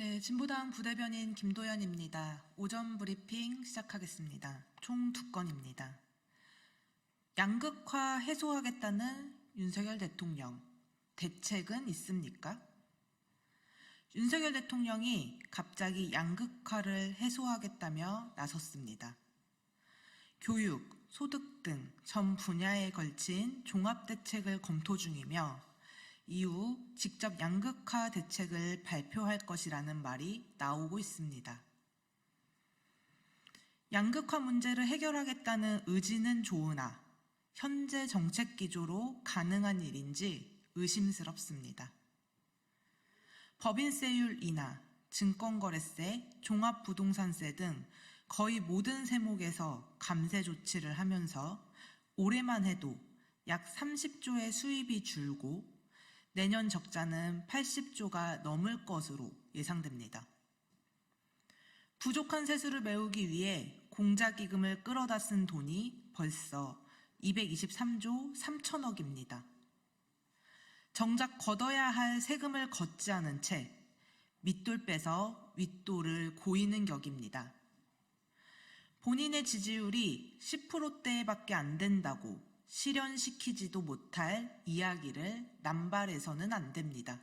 네, 진보당 부대변인 김도연입니다. 오전 브리핑 시작하겠습니다. 총 2건입니다. 양극화 해소하겠다는 윤석열 대통령, 대책은 있습니까? 윤석열 대통령이 갑자기 양극화를 해소하겠다며 나섰습니다. 교육, 소득 등 전 분야에 걸친 종합대책을 검토 중이며 이후 직접 양극화 대책을 발표할 것이라는 말이 나오고 있습니다. 양극화 문제를 해결하겠다는 의지는 좋으나 현재 정책 기조로 가능한 일인지 의심스럽습니다. 법인세율 인하, 증권거래세, 종합부동산세 등 거의 모든 세목에서 감세 조치를 하면서 올해만 해도 약 30조의 수입이 줄고 내년 적자는 80조가 넘을 것으로 예상됩니다. 부족한 세수를 메우기 위해 공자기금을 끌어다 쓴 돈이 벌써 223조 3천억입니다. 정작 걷어야 할 세금을 걷지 않은 채 밑돌 빼서 윗돌을 고이는 격입니다. 본인의 지지율이 10%대밖에 안 된다고 실현시키지도 못할 이야기를 남발해서는 안 됩니다.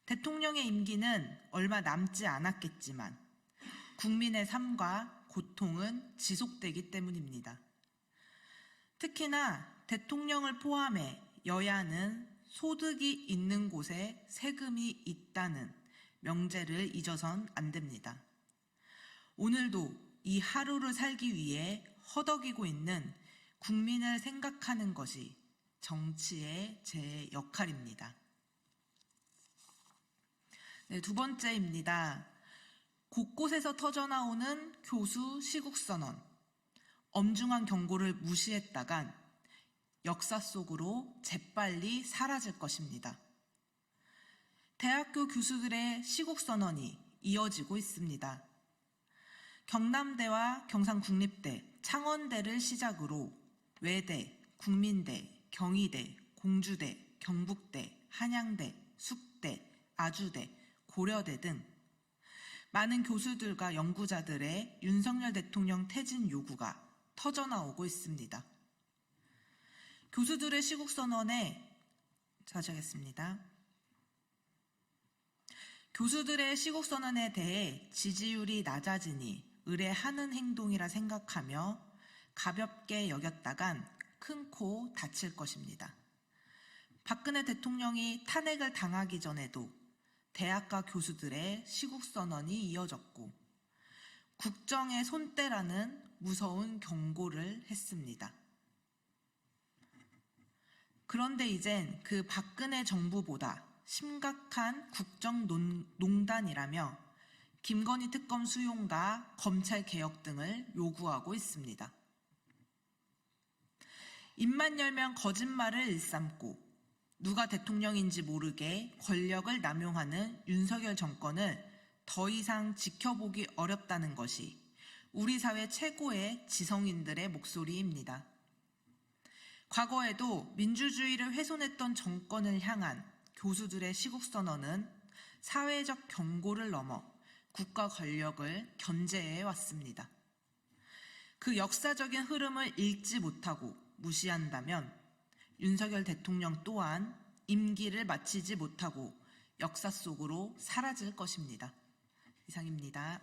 대통령의 임기는 얼마 남지 않았겠지만 국민의 삶과 고통은 지속되기 때문입니다. 특히나 대통령을 포함해 여야는 소득이 있는 곳에 세금이 있다는 명제를 잊어선 안 됩니다. 오늘도 이 하루를 살기 위해 허덕이고 있는 국민을 생각하는 것이 정치의 제 역할입니다. 네, 2번째입니다. 곳곳에서 터져나오는 교수 시국선언, 엄중한 경고를 무시했다간 역사 속으로 재빨리 사라질 것입니다. 대학교 교수들의 시국선언이 이어지고 있습니다. 경남대와 경상국립대, 창원대를 시작으로 외대, 국민대, 경희대, 공주대, 경북대, 한양대, 숙대, 아주대, 고려대 등 많은 교수들과 연구자들의 윤석열 대통령 퇴진 요구가 터져나오고 있습니다. 교수들의 시국선언에 자제하겠습니다. 교수들의 시국선언에 대해 지지율이 낮아지니 의뢰하는 행동이라 생각하며 가볍게 여겼다간 큰 코 다칠 것입니다. 박근혜 대통령이 탄핵을 당하기 전에도 대학가 교수들의 시국선언이 이어졌고 국정의 손때라는 무서운 경고를 했습니다. 그런데 이젠 그 박근혜 정부보다 심각한 국정농단이라며 김건희 특검 수용과 검찰 개혁 등을 요구하고 있습니다. 입만 열면 거짓말을 일삼고 누가 대통령인지 모르게 권력을 남용하는 윤석열 정권을 더 이상 지켜보기 어렵다는 것이 우리 사회 최고의 지성인들의 목소리입니다. 과거에도 민주주의를 훼손했던 정권을 향한 교수들의 시국선언은 사회적 경고를 넘어 국가 권력을 견제해 왔습니다. 그 역사적인 흐름을 읽지 못하고 무시한다면 윤석열 대통령 또한 임기를 마치지 못하고 역사 속으로 사라질 것입니다. 이상입니다.